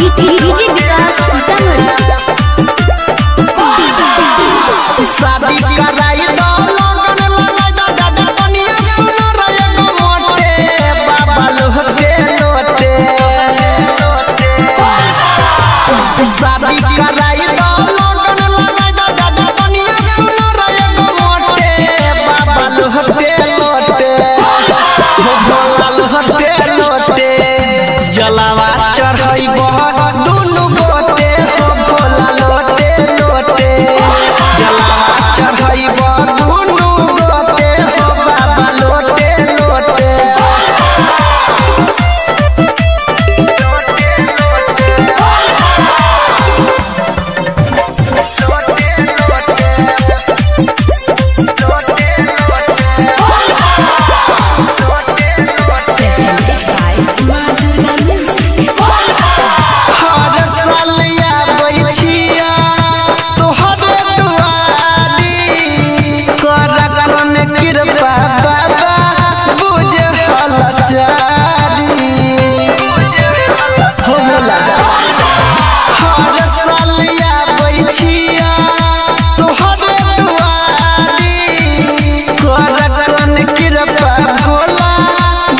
DJ विकास सीतामढ़ी। शादी कराई दो लगन लगाई दो दादा कनिया सुनो रे एगो मोटे बाबा लोटे लोटे। शादी कराई दो लगन लगाई दो दादा कनिया सुनो रे एगो मोटे बाबा लोटे लोटे। हो भोला लोटे लोटे जलावा चढ़ाई दुनु गोटे। हो भोला लोटे लोटे जलावा चढ़ाई दुनु गोटे। हो बाबा लोटे लोटे। हर सालिया बैठिया तोहरे दुआरी कर कौन कृपा बाबा बुझ हलचारी। हो भोला हर सालिया बैठिया तोहरे दुआरी कर कौन कृपा भोला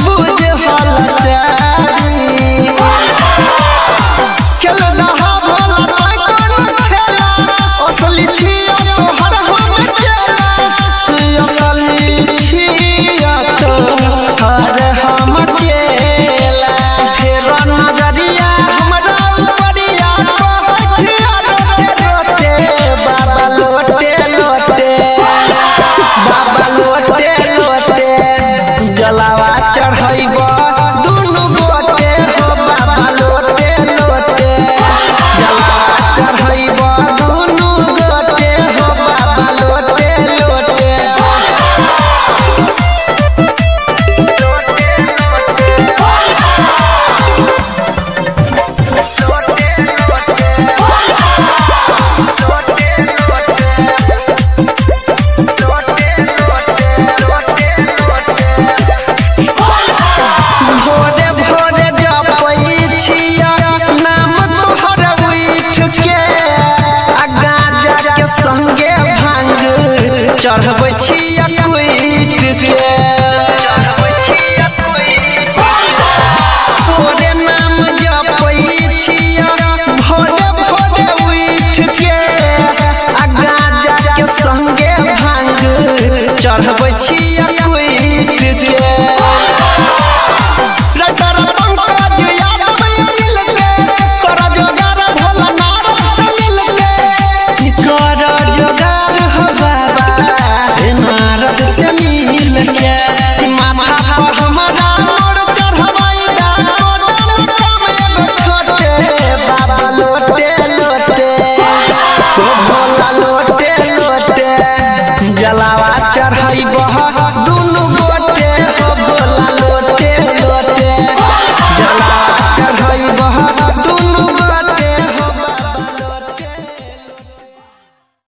बुझ हलचारी। खेलना हा भोला कोई कोनो खेला असली छिया तोहर हम चला। असली छिया तोहर हम चला। फेर नजरिया हमरा उपरिया कहथिया रोते रोते बाबा लोटे लोटे बाबा लोटे लोटे जलावा चढ़ाइब दुनु गोटे। हो बाबा लोटे लोटे जलावा चढ़ाइब दुनु गोटे। हो बाबा लोटे लोटे। भोरे भोरे जपई छिया नाम तोहर उठ के आ गांजा के संगे भांग चढ़बै छिया कुइट के। तोरे नाम जपई छिया भोरे भोरे उठ के आ गांजा के संगे भांग चढ़बै छिया कुइट के। रटर पंकज यादव मिल के कर जोगार भोला नारद से मिल के। कर जोगार हो बाबा नारद से मिल के। माथा पर हमरा मोर चढ़ाई दा कोदम काम एगो छोटे बाबा लोटे लोटे। हो भोला लोटे लोटे जलावा चढ़ाई दुनु